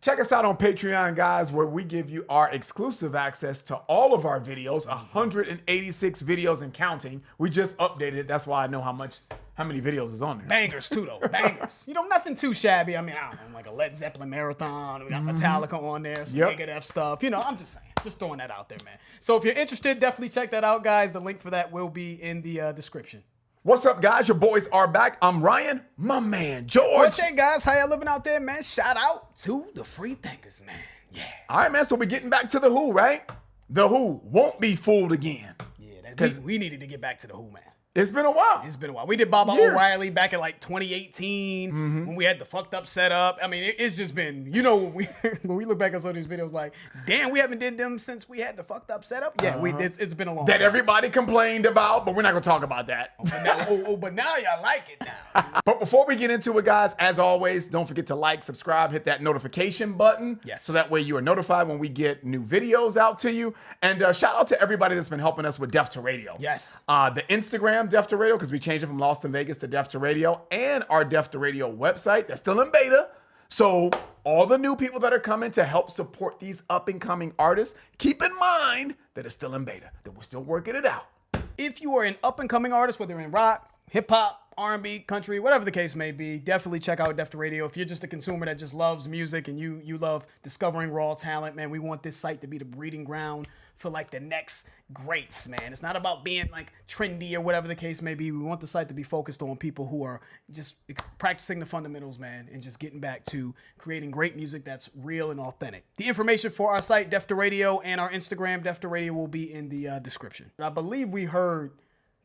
Check us out on Patreon, guys, where we give you our exclusive access to all of our videos, 186 videos and counting. We just updated it. That's why I know how many videos is on there. Bangers too, though. Bangers. Nothing too shabby. I mean, I don't know, like a Led Zeppelin marathon. We got Metallica on there, some Megadeth stuff. I'm just saying. Just throwing that out there, man. So if you're interested, definitely check that out, guys. The link for that will be in the description. What's up, guys? Your boys are back. I'm Ryan, my man, George. What's up, guys? How y'all living out there, man? Shout out to the free thinkers, man. Yeah. All right, man. So we're getting back to The Who, right? The Who won't be fooled again. Yeah, we needed to get back to The Who, man. It's been a while. It's been a while. We did Baba O'Reilly back in like 2018 when we had the fucked up setup. I mean, it's just been, when we look back at some of these videos, like, damn, we haven't did them since we had the fucked up setup. Yeah, it's been a long time. That everybody complained about, but we're not going to talk about that. But now y'all like it now. But before we get into it, guys, as always, don't forget to like, subscribe, hit that notification button. Yes. So that way you are notified when we get new videos out to you. And shout out to everybody that's been helping us with Deft Radio. Yes. The Instagram, Deft Radio, because we changed it from Lost in Vegas to Deft Radio, and our Deft Radio website that's still in beta. So all the new people that are coming to help support these up and coming artists, keep in mind that it's still in beta, that we're still working it out. If you are an up and coming artist, whether in rock, hip hop, R&B, country, whatever the case may be, definitely check out Deft Radio. If you're just a consumer that just loves music and you love discovering raw talent, man, we want this site to be the breeding ground for like the next greats, man. It's not about being like trendy or whatever the case may be. We want the site to be focused on people who are just practicing the fundamentals, man, and just getting back to creating great music that's real and authentic. The information for our site, Deft Radio, and our Instagram, Deft Radio, will be in the description. I believe we heard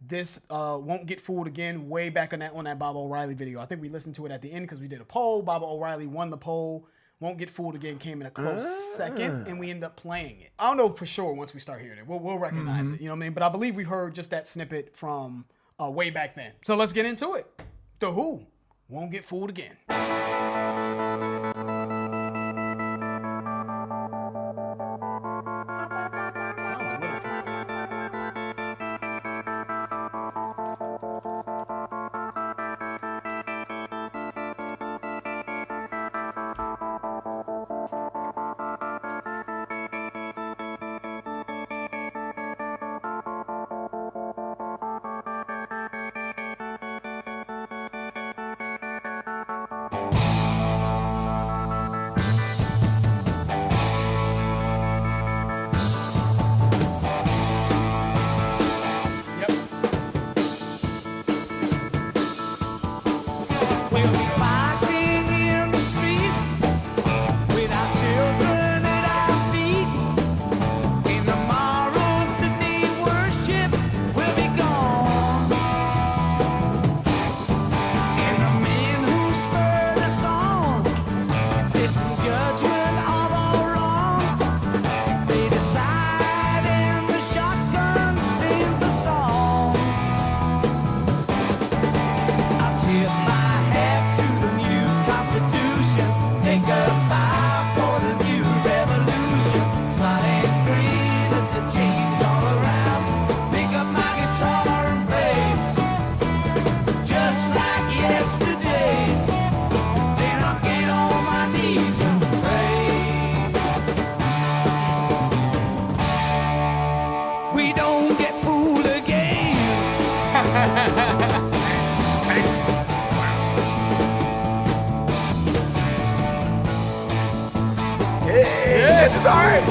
this Won't Get Fooled Again way back on that Baba O'Reilly video. I think we listened to it at the end because we did a poll. Baba O'Reilly won the poll. Won't Get Fooled Again came in a close second, and we end up playing it. I don't know for sure once we start hearing it. We'll recognize it, you know what I mean? But I believe we heard just that snippet from way back then. So let's get into it. The Who Won't Get Fooled Again. Sounds a little familiar.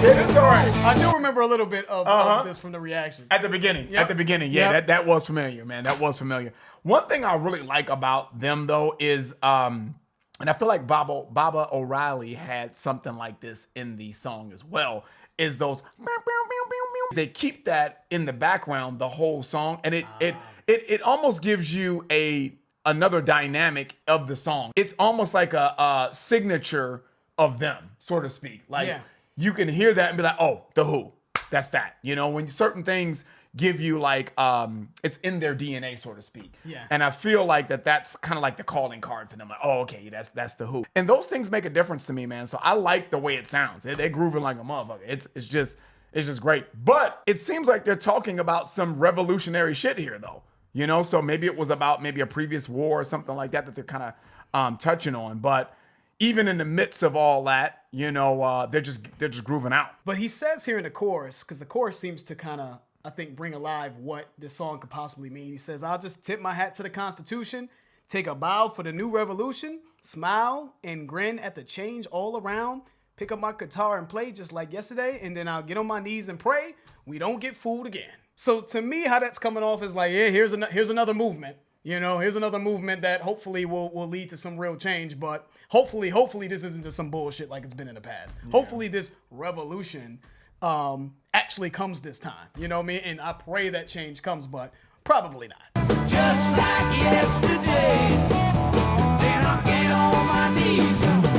It's all right. I do remember a little bit of this from the reaction. At the beginning. Yep. At the beginning. Yeah, that was familiar, man. That was familiar. One thing I really like about them, though, is, and I feel like Baba O'Reilly had something like this in the song as well, is those, they keep that in the background the whole song, and it almost gives you another dynamic of the song. It's almost like a signature of them, so to speak. Like, you can hear that and be like, oh, The Who. That's that. You know, when certain things give you like, it's in their DNA, so to speak. Yeah. And I feel like that's kind of like the calling card for them. Like, oh, okay, that's The Who. And those things make a difference to me, man. So I like the way it sounds. They're grooving like a motherfucker. It's just great. But it seems like they're talking about some revolutionary shit here, though. You know, so maybe it was about maybe a previous war or something like that they're kind of touching on. But even in the midst of all that, they're just grooving out. But he says here in the chorus, because the chorus seems to kind of, I think, bring alive what this song could possibly mean. He says, I'll just tip my hat to the Constitution, take a bow for the new revolution, smile and grin at the change all around, pick up my guitar and play just like yesterday, and then I'll get on my knees and pray we don't get fooled again. So to me, how that's coming off is like, yeah, here's another movement. Here's another movement that hopefully will lead to some real change. But hopefully this isn't just some bullshit like it's been in the past. Yeah. Hopefully this revolution actually comes this time. You know what I mean? And I pray that change comes, but probably not. Just like yesterday, then I'll get on my knees and pray.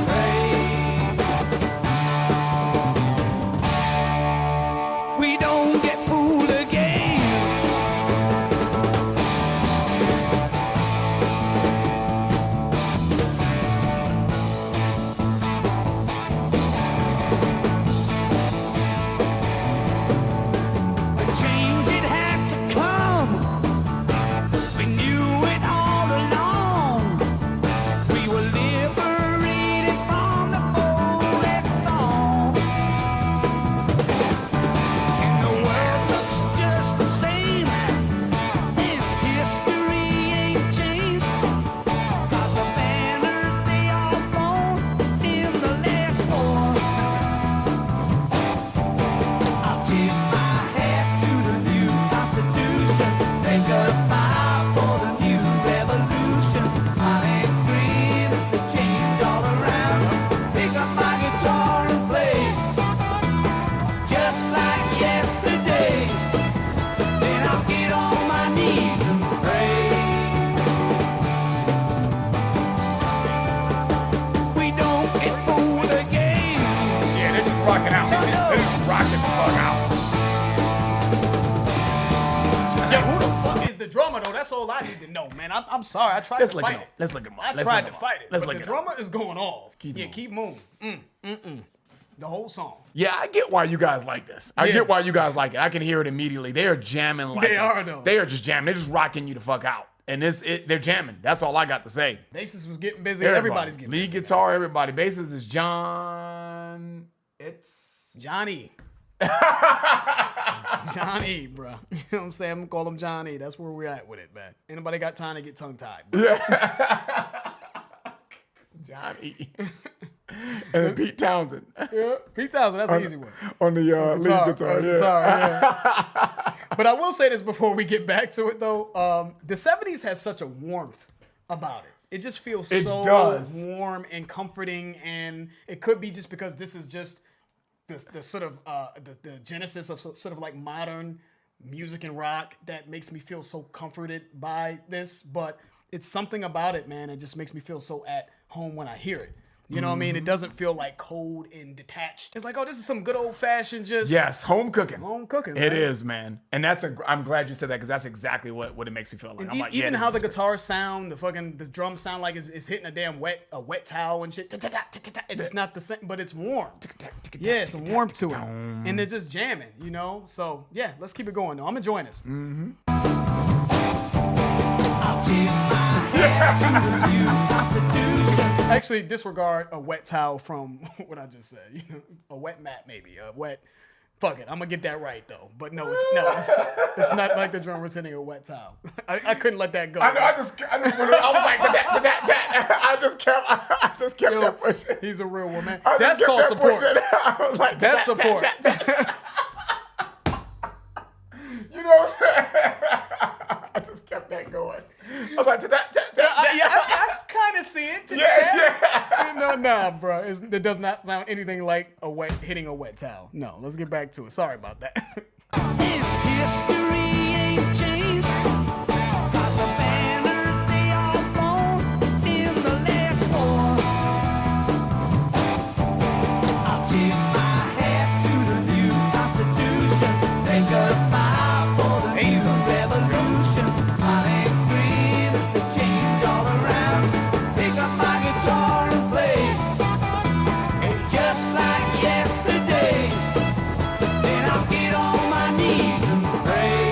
We don't get fooled again. The change it had to come. We knew it all along. We were liberated from the folded song. And the world looks just the same. And history ain't changed. 'Cause the banners, they all flown in the last war. I'll tip my hat to the new Constitution. Take a bow for the new revolution. Smile and grin at the change all around. Pick up my guitar and play just like yesterday. Then I'll get on my knees and pray. We don't get fooled again. Yeah, they're just rocking out. They're just rocking the fuck out. Yeah, who the fuck is the drummer though? That's all I need to know, man. I'm sorry. I tried to fight it. Let's look him up. I tried to fight it. Let's But look the it up. drummer is going off. Keep moving. Keep moving. The whole song. Yeah, I get why you guys like this. I Yeah. get why you guys like it. I can hear it immediately. They are jamming like They are, though. They are just jamming. They're just rocking you the fuck out. And they're jamming. That's all I got to say. Bassist was getting busy. Everybody's getting Lead busy. guitar, everybody. Bassist is John. It's Johnny. Johnny, bro. You know what I'm saying? I'm gonna call him Johnny. That's where we're at with it, man. Anybody got time to get tongue tied? Johnny. And then Pete Townsend Yeah, Pete Townsend. That's an easy one. on the lead guitar. Yeah. But I will say this before we get back to it, though. The 70s has such a warmth about it. It just feels It so does. warm and comforting, and it could be just because this is just the sort of the genesis of sort of like modern music and rock that makes me feel so comforted by this. But it's something about it, man. It just makes me feel so at home when I hear it. You know what I mean? It doesn't feel like cold and detached. It's like, oh, this is some good old fashioned just Yes, home cooking. home cooking. It man. is, man. And I'm glad you said that because that's exactly what it makes me feel like. And I'm like, even yeah, how this the is guitars sound, the drums sound like it's hitting a damn wet towel and shit. It's not the same, but it's warm. Yeah, it's a warmth to it, and they're just jamming, you know. So yeah, let's keep it going. Though I'm enjoying this. I'll tip my hat to the new Constitution. Actually, disregard a wet towel from what I just said. You know, a wet mat maybe, a wet. Fuck it, I'm gonna get that right though. But no, it's not like the drummer's hitting a wet towel. I couldn't let that go. I know. I was like, I just kept Yo, that pushing. he's a real one, man. I just That's kept called that support. pushing. I was like, That's support. You know what I'm saying? I just kept that going. I was like, I kind of see it. yeah. Nah, bro. It does not sound anything like hitting a wet towel. No, let's get back to it. Sorry about that. History ain't changed. 'Cause the banners, they all flown in the last war. I'll tip my hat to the new Constitution. Take a bow for the new revolution. Smile and grin at the change all around. Pick up my guitar and play just like yesterday. Then I'll get on my knees and pray.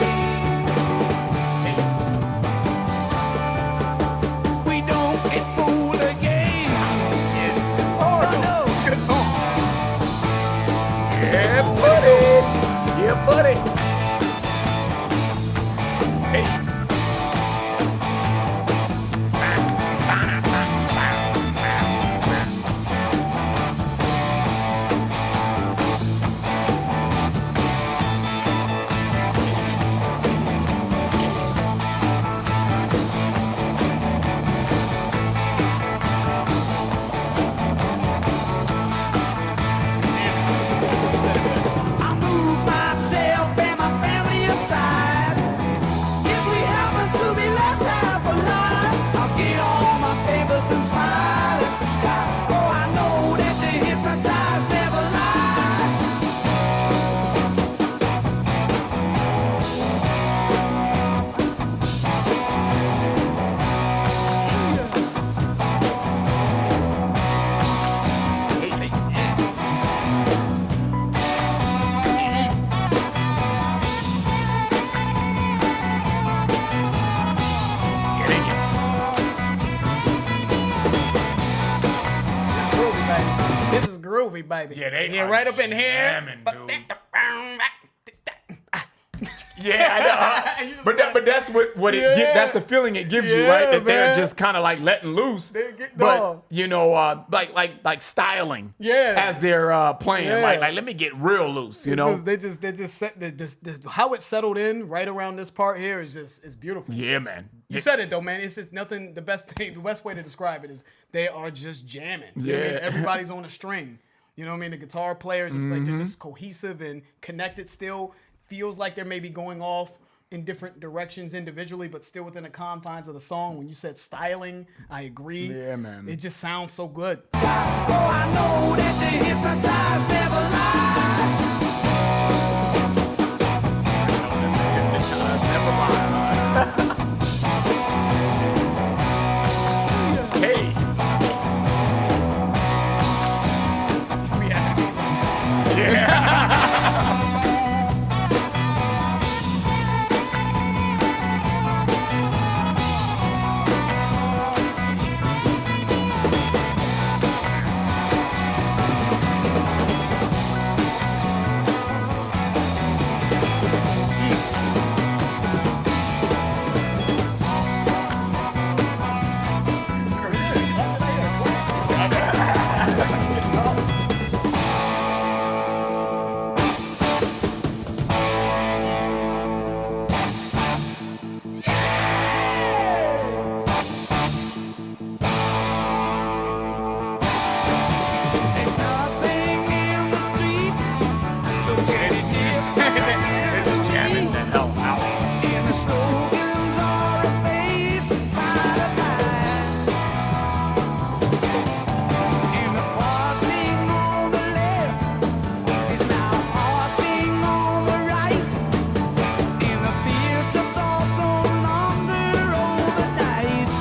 groovy, baby. Yeah, they yeah, are right up in here. jamming, dude. Yeah, I know. But that's what it Yeah. that's the feeling it gives you, Yeah, right? That they're man. just kind of like letting loose. They get but dog. you know, like styling. Yeah. As they're playing, Yeah. like let me get real loose. You know. they just set this how it settled in right around this part here is beautiful. Yeah, man. You said it though, man. It's just nothing. The best way to describe it is they are just jamming. You know what I mean? Yeah. Everybody's on a string. You know what I mean? The guitar players just like they're just cohesive and connected still. Feels like they're maybe going off in different directions individually, but still within the confines of the song. When you said styling, I agree. Yeah, man. It just sounds so good. Oh, I know that the hypnotized never lie. Hey. Yeah. Ain't nothing in the street looks any different It's jamming the hell out. in the slogans on her face. Find a line in the parting on the left is now parting on the right. In the fields of thought no longer overnight.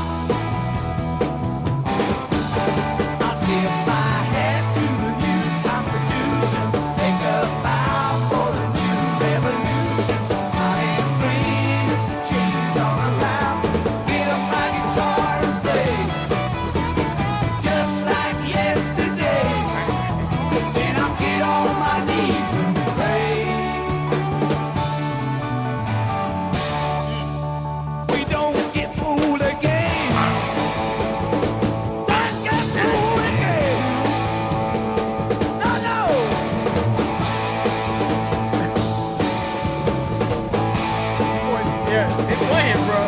I tip my hat to the new Constitution. Make a vow for the new revolution. I am free, change all around. Get up my guitar and play, just like yesterday. Then I'll get on my knees and pray. We don't get fooled again. Don't get fooled again. No, no. Yeah, they playing, bro.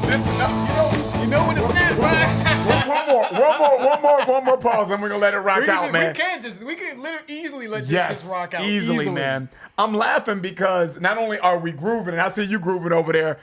You know when to snap, right? One more pause, and we're gonna let it rock out, man. We can literally easily let this Yes, just rock out. easily, man. I'm laughing because not only are we grooving, and I see you grooving over there.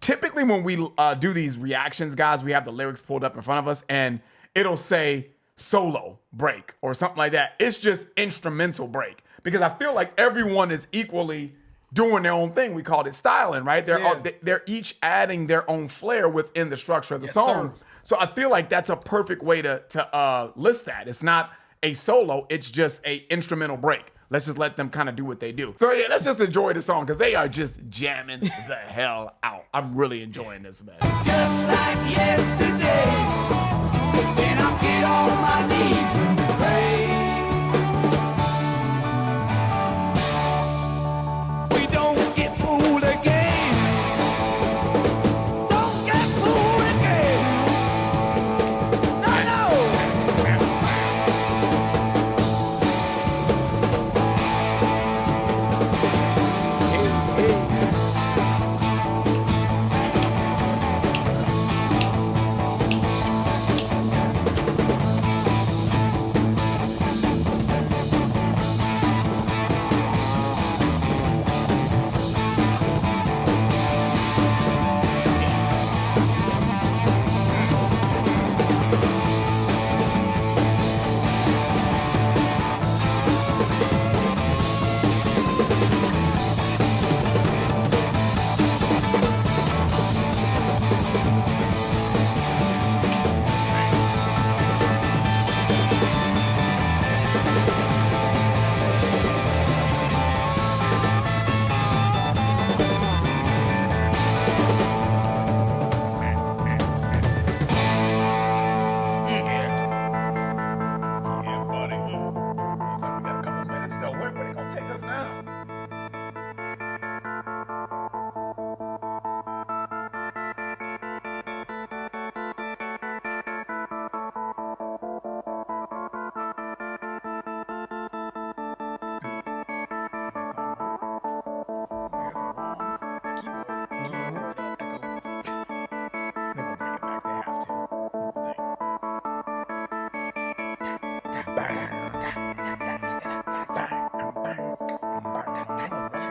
Typically when we do these reactions, guys, we have the lyrics pulled up in front of us, and it'll say solo break or something like that. It's just instrumental break because I feel like everyone is equally doing their own thing. We called it styling, right? They're each adding their own flair within the structure of the song. sir. So I feel like that's a perfect way to list that. It's not a solo, it's just a instrumental break. Let's just let them kind of do what they do. So yeah, let's just enjoy the song because they are just jamming the hell out. I'm really enjoying this, man. Just like yesterday. Then I'll get on my knees and pray. We don't get fooled again. Don't get fooled again. No, no.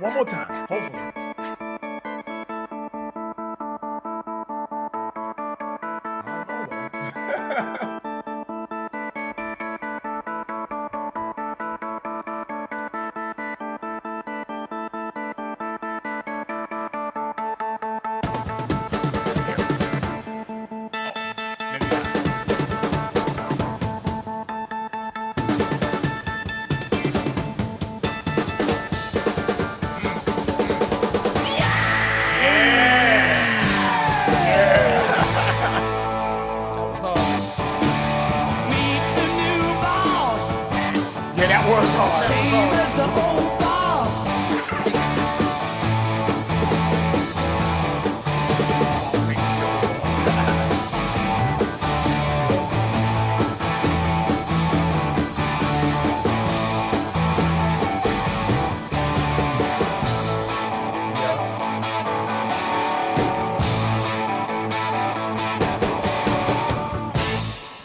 One more time, hopefully. Same as the old boss.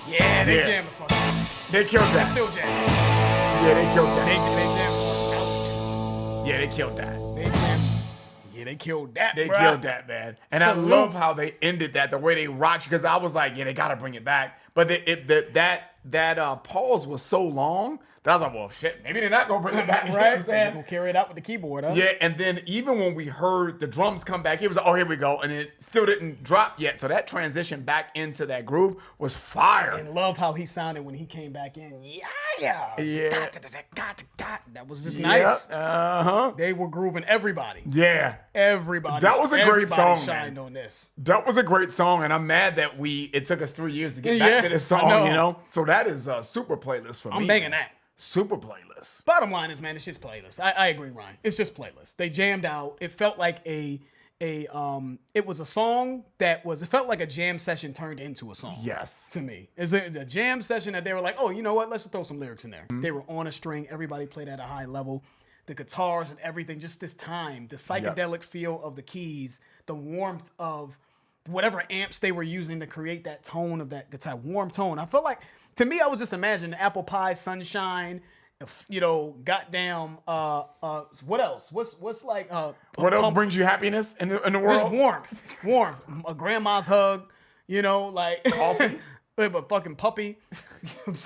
Yeah, they jamming for me. They killed that. Still jamming. Yeah, they killed that. They Yeah, they killed that. Yeah, they killed that. They bruh. killed that, man. And I Salute. love how they ended that, the way they rocked, because I was like, yeah, they got to bring it back. But that pause was so long that I was like, well, shit, maybe they're not going to bring it back. You know what I'm Right? saying? Gonna carry it out with the keyboard, huh? Yeah, and then even when we heard the drums come back, it was like, oh, here we go. And it still didn't drop yet. So that transition back into that groove was fire. And love how he sounded when he came back in. Yeah. That was just nice. Uh-huh. They were grooving everybody. Yeah. Everybody. That was a great everybody song, shined man. on this. That was a great song, and I'm mad that it took us 3 years to get Yeah, back to this I song, know. you know? So that is a super playlist for me. I'm banging that. Super playlist. Bottom line is, man, it's just playlist. I agree, Ryan. It's just playlist. They jammed out. It felt like it was a song it felt like a jam session turned into a song. Yes. To me. It's a jam session that they were like, oh, you know what? Let's just throw some lyrics in there. Mm-hmm. They were on a string. Everybody played at a high level. The guitars and everything, just this time, the psychedelic feel of the keys, the warmth of whatever amps they were using to create that tone of that guitar, warm tone. I felt like, to me, I was just imagining apple pie, sunshine, goddamn, what else? What's like, What else brings you happiness in the world? just warmth, a grandma's hug, like Coffee. a fucking puppy,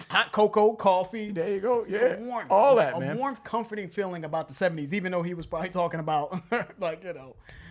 hot cocoa, coffee. There you go. It's Yeah. a warmth, All that, a man. warmth, comforting feeling about the 70s, even though he was probably talking about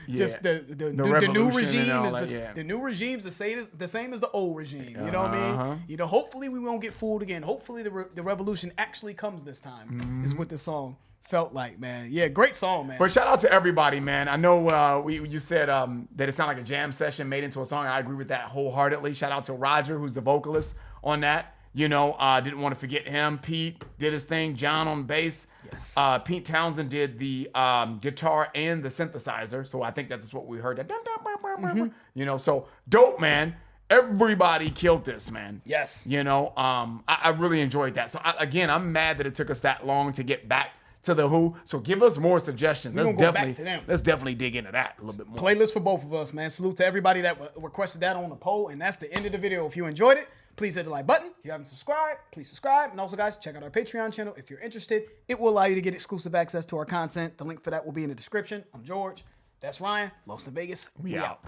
just the new revolution regime and all is that, yeah. the new regime's the same as the old regime. You know what I mean? Hopefully we won't get fooled again. Hopefully the revolution actually comes this time. Is what this song felt like, man. Yeah, great song, man. But shout out to everybody, man. I know you said that it sounded like a jam session made into a song. I agree with that wholeheartedly. Shout out to Roger, who's the vocalist on that. Didn't want to forget him. Pete did his thing. John on bass. Yes. Pete Townsend did the guitar and the synthesizer. So I think that's what we heard. So dope, man. Everybody killed this, man. Yes. I really enjoyed that. So I'm mad that it took us that long to get back to the Who. So give us more suggestions. We're Let's gonna go back to them. definitely dig into that a little bit more. Playlist for both of us, man. Salute to everybody that requested that on the poll. And that's the end of the video. If you enjoyed it, please hit the like button. If you haven't subscribed, please subscribe. And also, guys, check out our Patreon channel if you're interested. It will allow you to get exclusive access to our content. The link for that will be in the description. I'm George. That's Ryan. Lost in Vegas. We out.